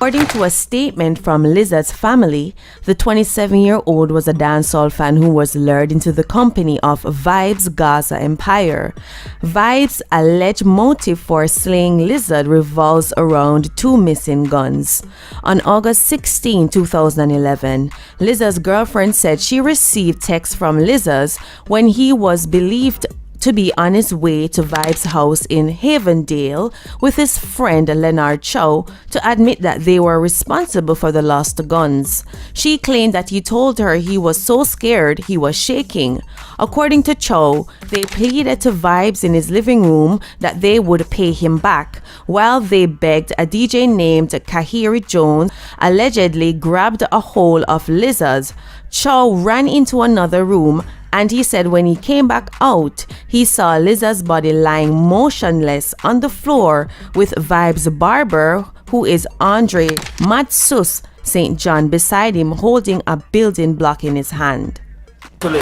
According to a statement from Lizard's family, the 27-year-old was a dancehall fan who was lured into the company of Vybz Gaza Empire. Vybz' alleged motive for slaying Lizard revolves around two missing guns. On August 16, 2011, Lizard's girlfriend said she received texts from Lizard when he was believed to be on his way to Vybz' house in Havendale with his friend Leonard Chow to admit that they were responsible for the lost guns. She claimed that he told her he was so scared he was shaking. According to Chow, they pleaded to Vybz in his living room that they would pay him back, while they begged a DJ named Kahiri Jones allegedly grabbed a hold of Lizard. Chow ran into another room, and he said when he came back out, he saw Lizard's body lying motionless on the floor with Vybz' barber, who is Andre Matsus St. John, beside him holding a building block in his hand. Hey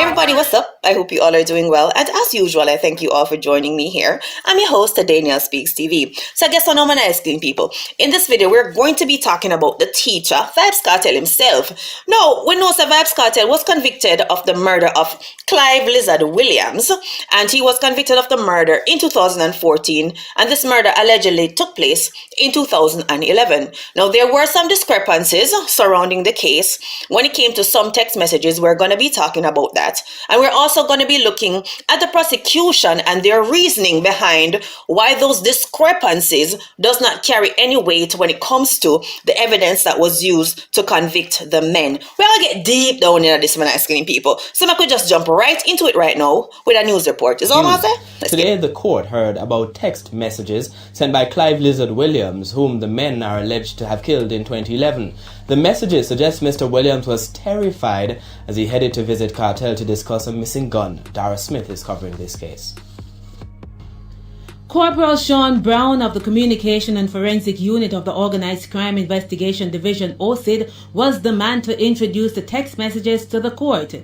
everybody, what's up? I hope you all are doing well, and as usual, I thank you all for joining me here. I'm your host, Daniel Speaks TV. So I guess I know my nice clean people. In this video, we're going to be talking about the teacher, Vybz Kartel himself. Now, we know that Vybz Kartel was convicted of the murder of Clive Williams, and he was convicted of the murder in 2014, and this murder allegedly took place in 2011. Now, there were some discrepancies surrounding the case when it came to some text messages. We're going to be talking about that, and we're also going to be looking at the prosecution and their reasoning behind why those discrepancies does not carry any weight when it comes to the evidence that was used to convict the men. We're going to get deep down into this, my nice clean people, so I could just jump right into it right now with a news report. Is all I say? Today the court heard about text messages sent by Clive Williams, whom the men are alleged to have killed in 2011. The messages suggest Mr. Williams was terrified as he headed to visit Kartel to discuss a missing gun. Dara Smith is covering this case. Corporal Sean Brown of the Communication and Forensic Unit of the Organized Crime Investigation Division OCID was the man to introduce the text messages to the court.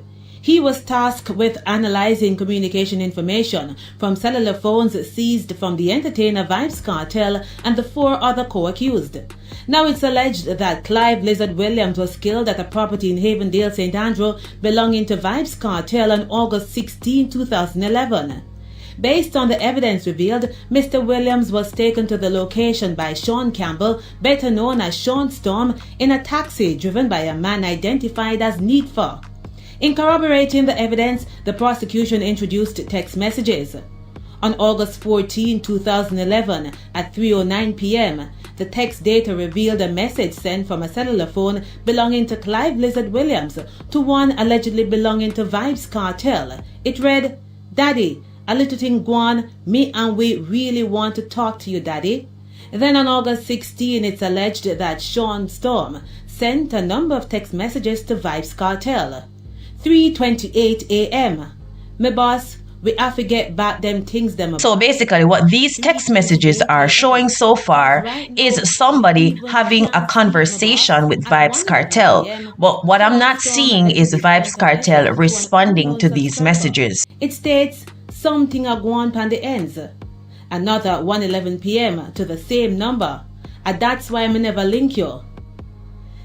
He was tasked with analyzing communication information from cellular phones seized from the entertainer Vybz Kartel and the four other co-accused. Now it's alleged that Clive Williams was killed at a property in Havendale, St. Andrew, belonging to Vybz Kartel on August 16, 2011. Based on the evidence revealed, Mr. Williams was taken to the location by Sean Campbell, better known as Sean Storm, in a taxi driven by a man identified as Needfa. In corroborating the evidence, the prosecution introduced text messages. On August 14, 2011, at 3:09 p.m., the text data revealed a message sent from a cellular phone belonging to Clive Williams to one allegedly belonging to Vybz Kartel. It read, "Daddy, a little thing gone, me and we really want to talk to you, Daddy." Then on August 16, it's alleged that Sean Storm sent a number of text messages to Vybz Kartel. 3:28 a.m. My boss, we have to get back them things them. So basically what these text messages are showing so far is somebody having a conversation with Vybz Kartel. But what I'm not seeing is Vybz Kartel responding to these messages. It states something are going on the ends. Another 1:11 p.m. to the same number. And that's why I never link you.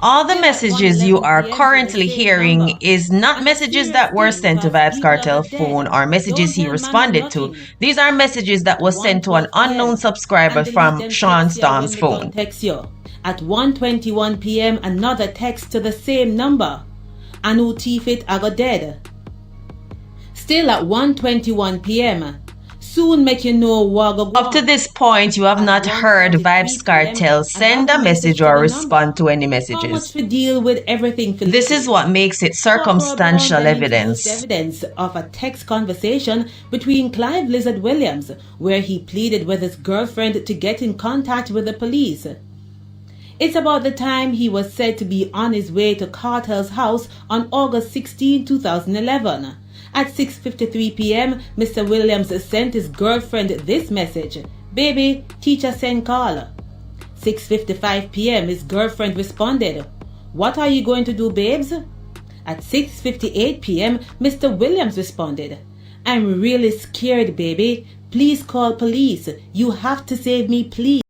All the messages you are currently hearing is not messages that were sent to Vybz Kartel's phone or messages he responded to. These are messages that was sent to an unknown subscriber from Sean Storm's phone. At 1:21 p.m. another text to the same number. Anu Tifit I got dead. Still at 1:21 p.m. Soon make you know what go. Up to this point, you have not heard Vybz Kartel send a message or respond to any messages. Deal with everything. This is what makes it circumstantial evidence. Evidence of a text conversation between Clive Williams, where he pleaded with his girlfriend to get in contact with the police. It's about the time he was said to be on his way to Kartel's house on August 16, 2011. At 6:53 p.m., Mr. Williams sent his girlfriend this message, "Baby, teacher send call." 6:55 p.m., his girlfriend responded, "What are you going to do, babes?" At 6:58 p.m., Mr. Williams responded, "I'm really scared, baby. Please call police. You have to save me, please.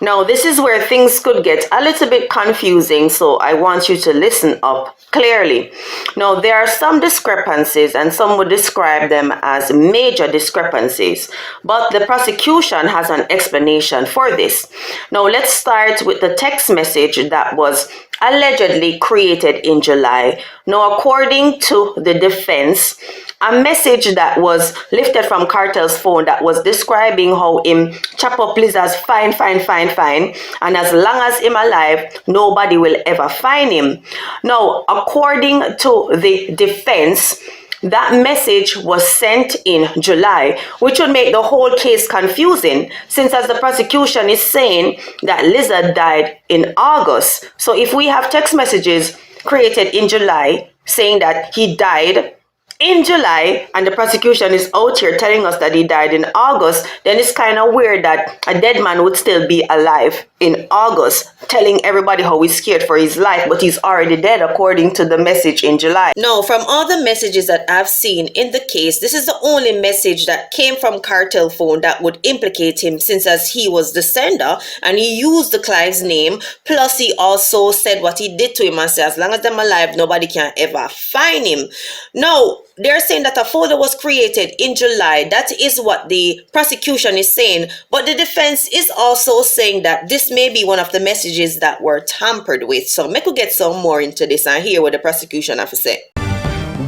Now, this is where things could get a little bit confusing, so I want you to listen up clearly. Now, there are some discrepancies, and some would describe them as major discrepancies, but the prosecution has an explanation for this. Now, let's start with the text message that was allegedly created in July. Now, according to the defense, a message that was lifted from Kartel's phone that was describing how him chop up lizards fine, and as long as him alive, nobody will ever find him. Now, according to the defense, that message was sent in July, which would make the whole case confusing, since as the prosecution is saying that Lizard died in August. So if we have text messages created in July saying that he died in July, and the prosecution is out here telling us that he died in August, then it's kind of weird that a dead man would still be alive in August, telling everybody how he's scared for his life, but he's already dead according to the message in July. Now, from all the messages that I've seen in the case, this is the only message that came from Kartel phone that would implicate him, since as he was the sender and he used the Clive's name, plus he also said what he did to him and said as long as I'm alive, nobody can ever find him. Now, they're saying that a folder was created in July. That is what the prosecution is saying. But the defense is also saying that this may be one of the messages that were tampered with. So make we get some more into this and hear what the prosecution have to say.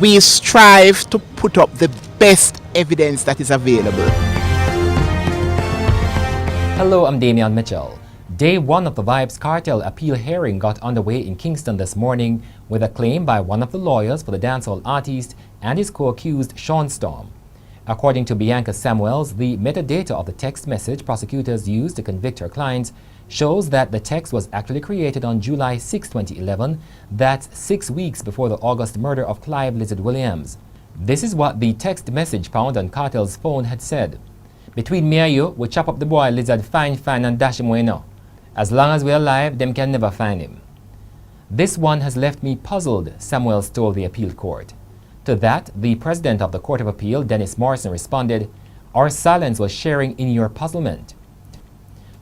We strive to put up the best evidence that is available. Hello, I'm Damian Mitchell. Day one of the Vybz Kartel appeal hearing got underway in Kingston this morning with a claim by one of the lawyers for the dancehall artist and his co-accused Sean Storm. According to Bianca Samuels, the metadata of the text message prosecutors used to convict her clients shows that the text was actually created on July 6, 2011, that's 6 weeks before the August murder of Clive Lizard Williams. This is what the text message found on Kartel's phone had said. "Between me and you, we chop up the boy Lizard fine and dash him away now. As long as we're alive, them can never find him." "This one has left me puzzled," Samuels told the appeal court. To that, the president of the Court of Appeal, Dennis Morrison, responded, "Our silence was sharing in your puzzlement."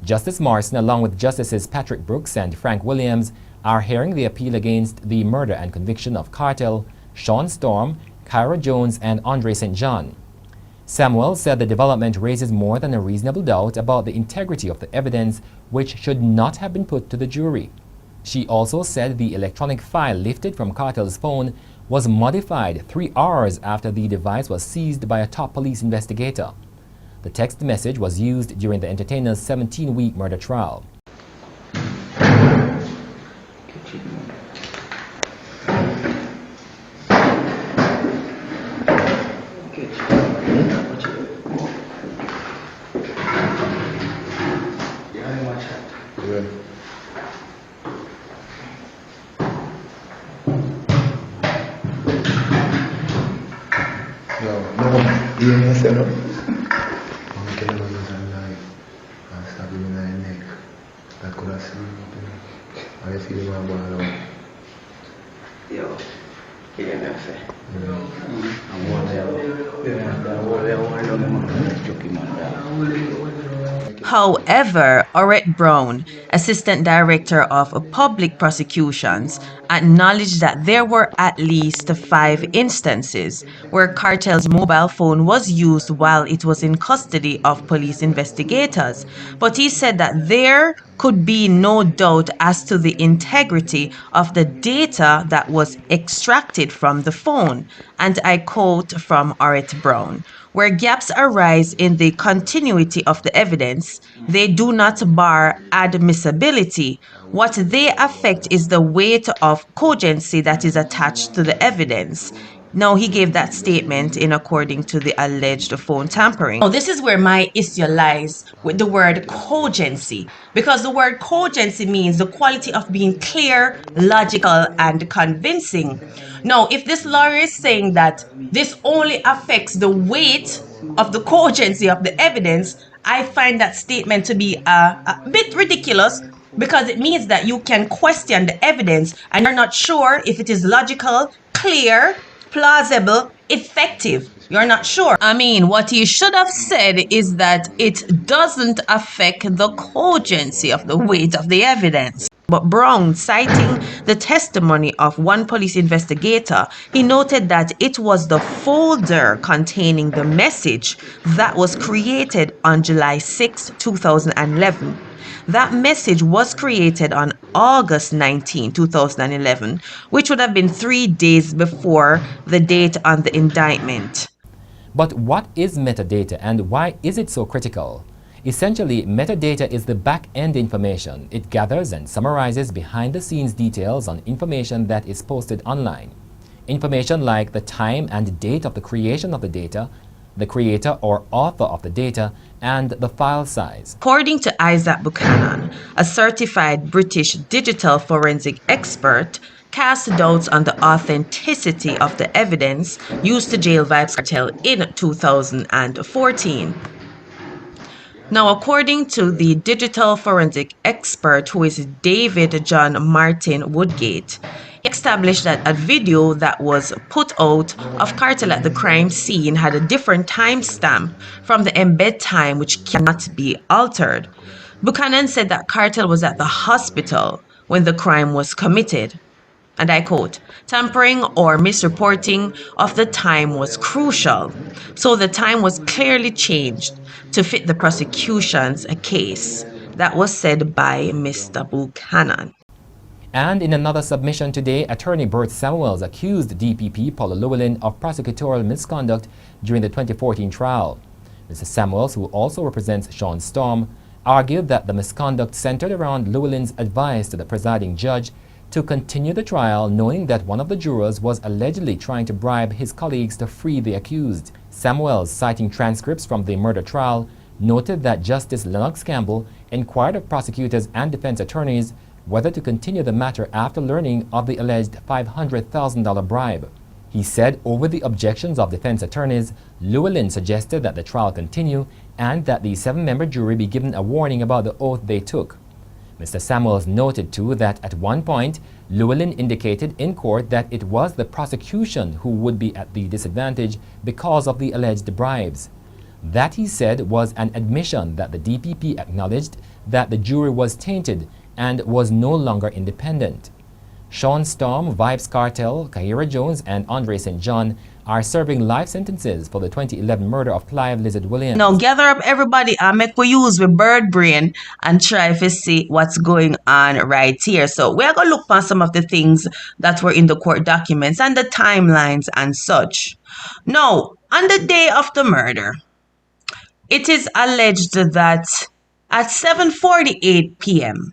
Justice Morrison, along with Justices Patrick Brooks and Frank Williams, are hearing the appeal against the murder and conviction of Kartel, Sean Storm, Kyra Jones, and Andre St. John. Samuel said the development raises more than a reasonable doubt about the integrity of the evidence, which should not have been put to the jury. She also said the electronic file lifted from Kartel's phone was modified 3 hours after the device was seized by a top police investigator. The text message was used during the entertainer's 17-week murder trial. However, Orette Brown, Assistant Director of Public Prosecutions, acknowledged that there were at least 5 instances where Kartel's mobile phone was used while it was in custody of police investigators, but he said that there could be no doubt as to the integrity of the data that was extracted from the phone. And I quote from Orette Brown, "Where gaps arise in the continuity of the evidence, they do not bar admissibility. What they affect is the weight of cogency that is attached to the evidence." Now, he gave that statement in according to the alleged phone tampering. Now, this is where my issue lies with the word cogency, because the word cogency means the quality of being clear, logical, and convincing. Now, if this lawyer is saying that this only affects the weight of the cogency of the evidence, I find that statement to be a bit ridiculous, because it means that you can question the evidence and you're not sure if it is logical, clear, plausible, effective. You're not sure. I mean, what he should have said is that it doesn't affect the cogency of the weight of the evidence. But Brown, citing the testimony of one police investigator, he noted that it was the folder containing the message that was created on July 6, 2011. That message was created on August 19, 2011, which would have been 3 days before the date on the indictment. But what is metadata and why is it so critical? Essentially, metadata is the back-end information. It gathers and summarizes behind-the-scenes details on information that is posted online. Information like the time and date of the creation of the data, the creator or author of the data, and the file size. According to Isaac Buchanan, a certified British digital forensic expert, cast doubts on the authenticity of the evidence used to jail Vybz Kartel in 2014. Now, according to the digital forensic expert, who is David John Martin Woodgate, he established that a video that was put out of Kartel at the crime scene had a different timestamp from the embed time, which cannot be altered. Buchanan said that Kartel was at the hospital when the crime was committed. And I quote, "Tampering or misreporting of the time was crucial, so the time was clearly changed to fit the prosecution's case." That was said by Mr. Buchanan. And in another submission today, attorney Bert Samuels accused DPP Paula Llewellyn of prosecutorial misconduct during the 2014 trial. Mr. Samuels, who also represents Sean Storm, argued that the misconduct centered around Llewellyn's advice to the presiding judge to continue the trial, knowing that one of the jurors was allegedly trying to bribe his colleagues to free the accused. Samuels, citing transcripts from the murder trial, noted that Justice Lennox Campbell inquired of prosecutors and defense attorneys whether to continue the matter after learning of the alleged $500,000 bribe. He said over the objections of defense attorneys, Llewellyn suggested that the trial continue and that the 7-member jury be given a warning about the oath they took. Mr. Samuels noted too that at one point, Llewellyn indicated in court that it was the prosecution who would be at the disadvantage because of the alleged bribes. That, he said, was an admission that the DPP acknowledged that the jury was tainted and was no longer independent. Sean Storm, Vybz Kartel, Kahira Jones, and Andre St. John are serving life sentences for the 2011 murder of Clive Williams. Now gather up everybody and make we use the bird brain and try to see what's going on right here. So we're going to look for some of the things that were in the court documents and the timelines and such. Now, on the day of the murder, it is alleged that at 7:48 p.m.,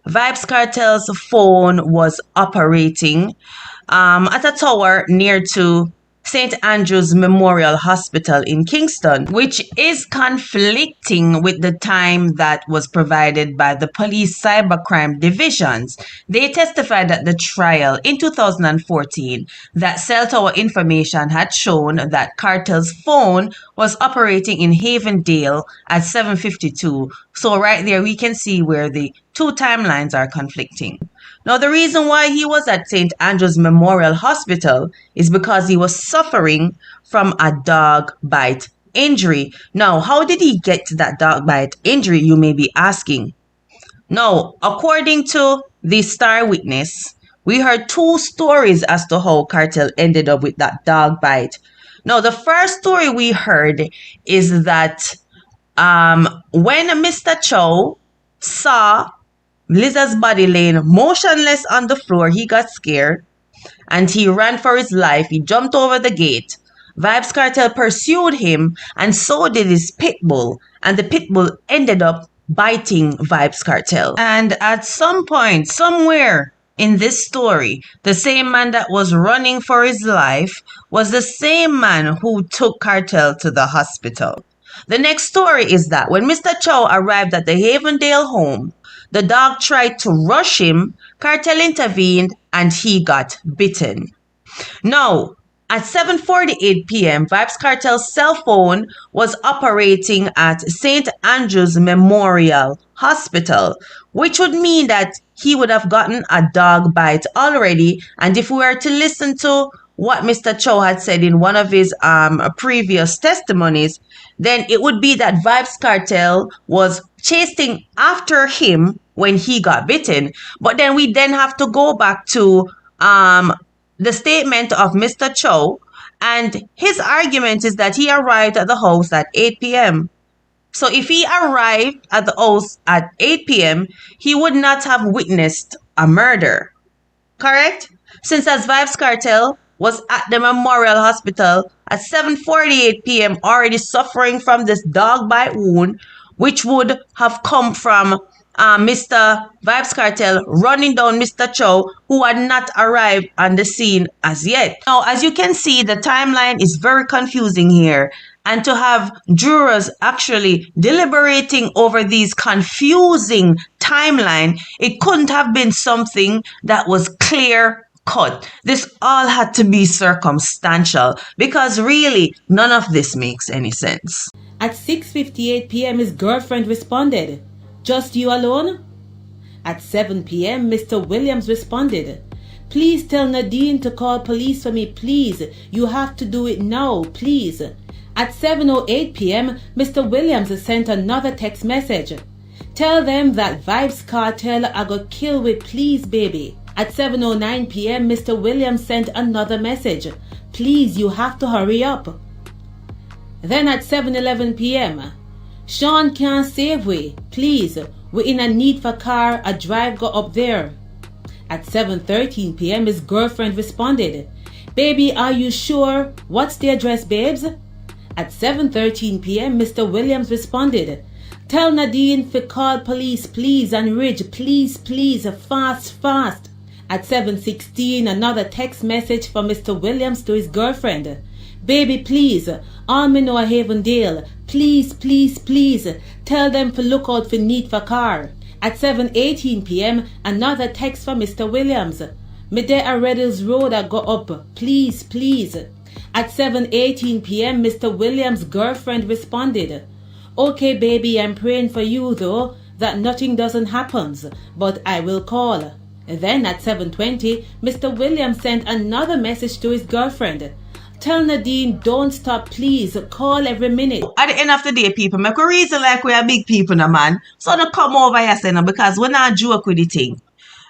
Vybz Kartel's phone was operating at a tower near to St. Andrew's Memorial Hospital in Kingston, which is conflicting with the time that was provided by the police cybercrime divisions. They testified at the trial in 2014 that cell tower information had shown that Kartel's phone was operating in Havendale at 7:52. So right there we can see where the two timelines are conflicting. Now, the reason why he was at St. Andrew's Memorial Hospital is because he was suffering from a dog bite injury. Now, how did he get to that dog bite injury, you may be asking? Now, according to the star witness, we heard two stories as to how Kartel ended up with that dog bite. Now, the first story we heard is that when Mr. Chow saw Lizard's body laying motionless on the floor, he got scared and he ran for his life. He jumped over the gate. Vybz Kartel pursued him, and so did his pit bull, and the pit bull ended up biting Vybz Kartel. And at some point, somewhere in this story, the same man that was running for his life was the same man who took Kartel to the hospital. The next story is that when Mr. Chow arrived at the Havendale home, the dog tried to rush him, Kartel intervened, and he got bitten. Now, at 7:48 p.m., Vybz Kartel's cell phone was operating at St. Andrew's Memorial hospital, which would mean that he would have gotten a dog bite already. And if we were to listen to what Mr. Cho had said in one of his previous testimonies, then it would be that Vybz Kartel was chasing after him when he got bitten. But then we then have to go back to the statement of Mr. Cho, and his argument is that he arrived at the house at 8 p.m. So if he arrived at the house at 8 p.m., he would not have witnessed a murder. Correct? Since as Vybz Kartel was at the Memorial Hospital at 7:48 p.m. already suffering from this dog bite wound, which would have come from Mr. Vybz Kartel running down Mr. Cho, who had not arrived on the scene as yet. Now, as you can see, the timeline is very confusing here. And to have jurors actually deliberating over these confusing timeline, it couldn't have been something that was clear cut. This all had to be circumstantial, because really none of this makes any sense. At 6:58 p.m., his girlfriend responded, "Just you alone?" At 7 p.m., Mr. Williams responded, "Please tell Nadine to call police for me, please. You have to do it now, please." At 7:08 p.m., Mr. Williams sent another text message. "Tell them that Vybz Kartel I got kill with, please, baby." At 7:09 p.m., Mr. Williams sent another message. "Please, you have to hurry up." Then at 7:11 p.m., "Sean can't save we, please. We're in a need for car, a drive go up there." At 7:13 p.m., his girlfriend responded, "Baby, are you sure? What's the address, babes?" At 7:13 p.m., Mr. Williams responded, "Tell Nadine to call police, please, and Ridge, please, please, fast, fast." At 7:16, another text message from Mr. Williams to his girlfriend. "Baby, please, all me know a Havendale. Please, please, please, tell them to look out for need for car." At 7:18 p.m., another text from Mr. Williams. "Me dey a Reddles Road I go up. Please, please." At 7:18 p.m., Mr. Williams' girlfriend responded, "Okay, baby, I'm praying for you, though, that nothing doesn't happen, but I will call." Then at 7:20, Mr. Williams sent another message to his girlfriend. "Tell Nadine, don't stop, please. Call every minute." At the end of the day, people, make a reason like we are big people now, man. So don't come over here, say, no, because we're not joke with the thing.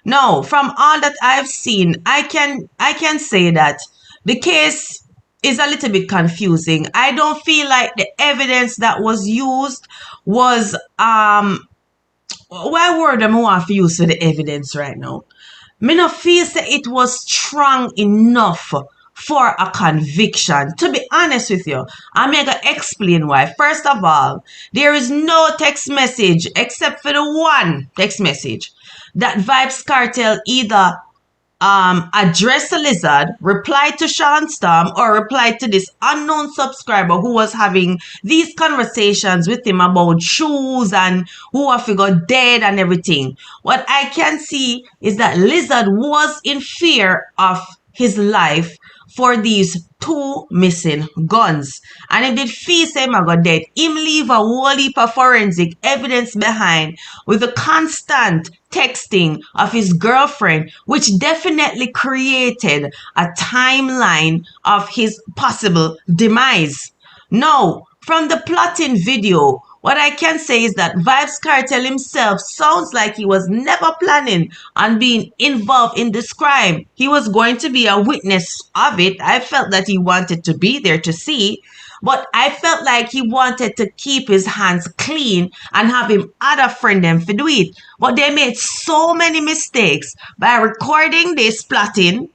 No, from all that I've seen, I can say that the case is a little bit confusing. I don't feel like the evidence that was used was why word am I want to use for the evidence right now? Me no feel that it was strong enough for a conviction. To be honest with you, I'm going to explain why. First of all, there is no text message except for the one text message that Vybz Kartel either addressed the lizard, replied to Sean Storm, or replied to this unknown subscriber who was having these conversations with him about shoes and who I figured dead and everything. What I can see is that Lizard was in fear of his life for these two missing guns. And if did feel say him got dead, him leave a whole heap of forensic evidence behind with the constant texting of his girlfriend, which definitely created a timeline of his possible demise. Now, from the plotting video, what I can say is that Vybz Kartel himself sounds like he was never planning on being involved in this crime. He was going to be a witness of it. I felt that he wanted to be there to see, but I felt like he wanted to keep his hands clean and have him other friend them for do it. But they made so many mistakes by recording this plotting,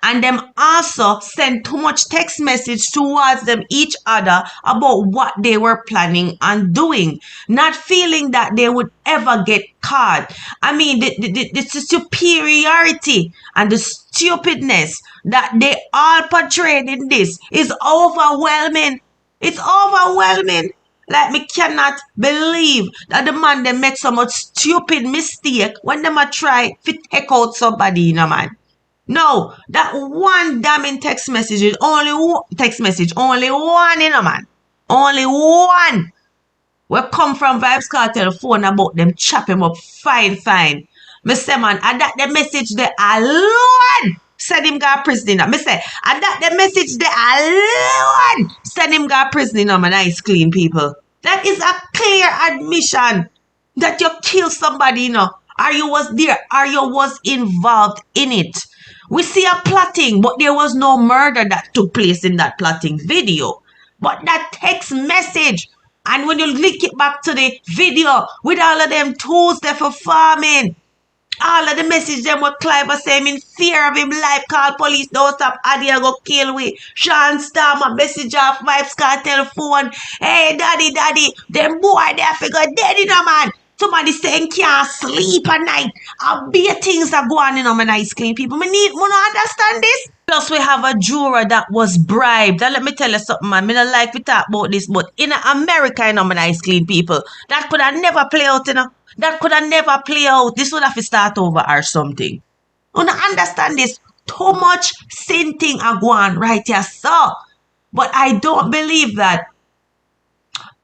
and them also sent too much text message towards them each other about what they were planning on doing, not feeling that they would ever get caught. I mean, the superiority and the stupidness that they all portrayed in this is overwhelming. It's overwhelming. Like, me cannot believe that the man they make so much stupid mistake when them a try to take out somebody, you know, man. No, that one damning text message is only one, you know, man. Only one. We come from Vybz Kartel phone about them chop him up fine. Me say, man, and that the message there alone send him go prison. Me say, and that the message there alone send him go prison. Man, nice clean people. That is a clear admission that you killed somebody, or you was there, or you was involved in it. We see a plotting, but there was no murder that took place in that plotting video. But that text message, and when you link it back to the video with all of them tools there for farming, all of the message them what Clive was saying in fear of him life, call police, don't stop, Adi go kill we. Sean Storm a message off Vybz Kartel phone. Hey daddy, them boy they have to go dead man. Somebody saying can't sleep at night. A be things are going on my nice clean people. Me not understand this. Plus we have a juror that was bribed. And let me tell you something, man. Me not like we talk about this, but in America, my nice clean people, that could have never play out, That could have never play out. This would have to start over or something. You don't understand this. Too much sin thing are going right here, so. But I don't believe that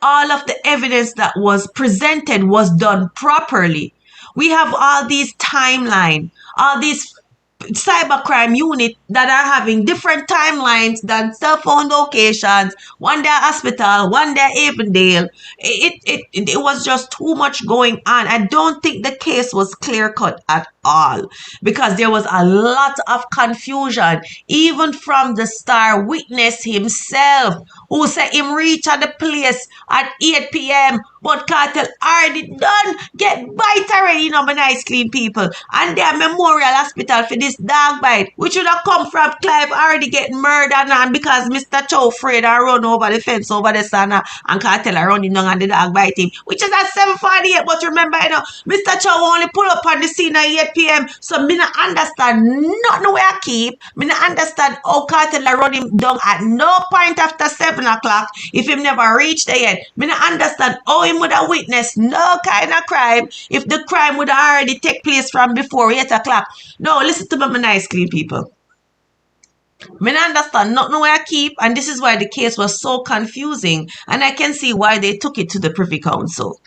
all of the evidence that was presented was done properly. We have all these timeline, all these cybercrime unit that are having different timelines than cell phone locations, one day hospital, one day Avondale. It was just too much going on. I don't think the case was clear cut at all because there was a lot of confusion, even from the star witness himself, who said him reach at the place at 8 p.m. but Kartel already done get bite already, my nice clean people. And their memorial hospital for this dog bite, which would have come from Clive already getting murdered and because Mr. Chow afraid and run over the fence over the sun and Kartel are running down and the dog bite him, which is at 7:48. But remember, Mr. Chow only pull up on the scene at 8 p.m. So me not understand nothing where I keep. Me not understand how Kartel are running down at no point after 7 o'clock if him never reached there yet. Me not understand how him would have witnessed no kind of crime if the crime would have already take place from before 8 o'clock. No, listen to me, my nice clean people. Me not understand nothing where I keep, and this is why the case was so confusing, and I can see why they took it to the Privy Council.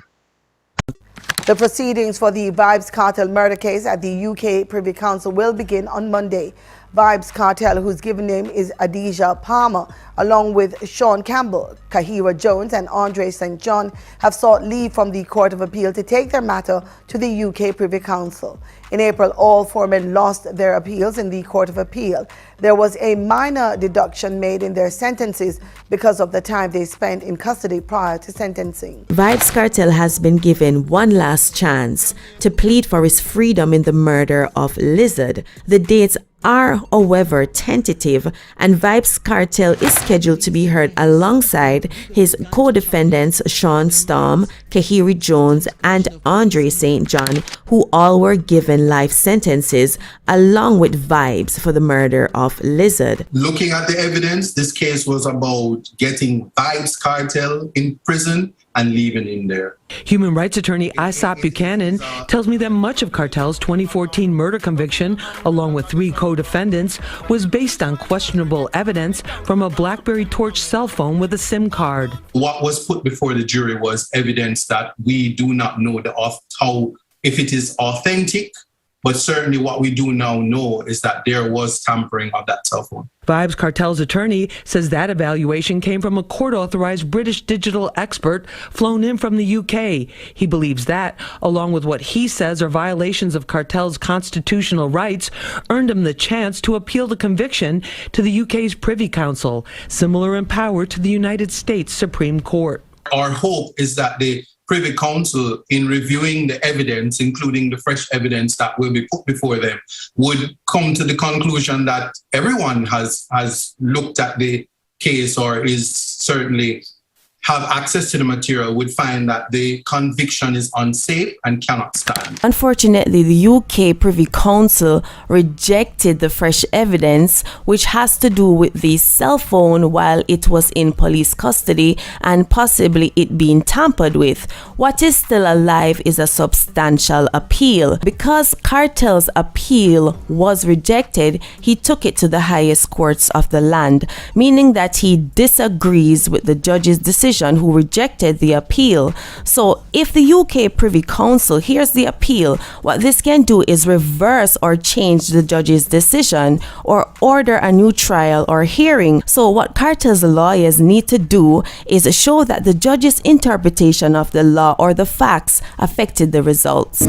The proceedings for the Vybz Kartel murder case at the UK Privy Council will begin on Monday. Vybz Kartel, whose given name is Adidja Palmer, along with Sean Campbell, Kahira Jones and Andre St. John, have sought leave from the Court of Appeal to take their matter to the UK Privy Council. In April, all four men lost their appeals in the Court of Appeal. There was a minor deduction made in their sentences because of the time they spent in custody prior to sentencing. Vybz Kartel has been given one last chance to plead for his freedom in the murder of Lizard. The dates are, however, tentative, and Vybz Kartel is scheduled to be heard alongside his co-defendants Sean Storm, Kahira Jones, and Andre St. John, who all were given life sentences, along with Vybz for the murder of Lizard. Looking at the evidence, this case was about getting Vybz Kartel in prison and leaving him there. Human rights attorney Isaac Buchanan tells me that much of Kartel's 2014 murder conviction, along with 3 co-defendants, was based on questionable evidence from a BlackBerry Torch cell phone with a SIM card. What was put before the jury was evidence that we do not know if it is authentic, but certainly what we do now know is that there was tampering of that cell phone. Vybz Kartel's attorney says that evaluation came from a court-authorized British digital expert flown in from the UK. He believes that, along with what he says are violations of Kartel's constitutional rights, earned him the chance to appeal the conviction to the UK's Privy Council, similar in power to the United States Supreme Court. Our hope is that the Privy Council, in reviewing the evidence, including the fresh evidence that will be put before them, would come to the conclusion that everyone has looked at the case or is certainly have access to the material, would find that the conviction is unsafe and cannot stand. Unfortunately, the UK Privy Council rejected the fresh evidence, which has to do with the cell phone while it was in police custody and possibly it being tampered with. What is still alive is a substantial appeal. Because Kartel's appeal was rejected, he took it to the highest courts of the land, meaning that he disagrees with the judge's decision decision who rejected the appeal. So if the UK Privy Council hears the appeal, what this can do is reverse or change the judge's decision or order a new trial or hearing. So what Kartel's lawyers need to do is show that the judge's interpretation of the law or the facts affected the results.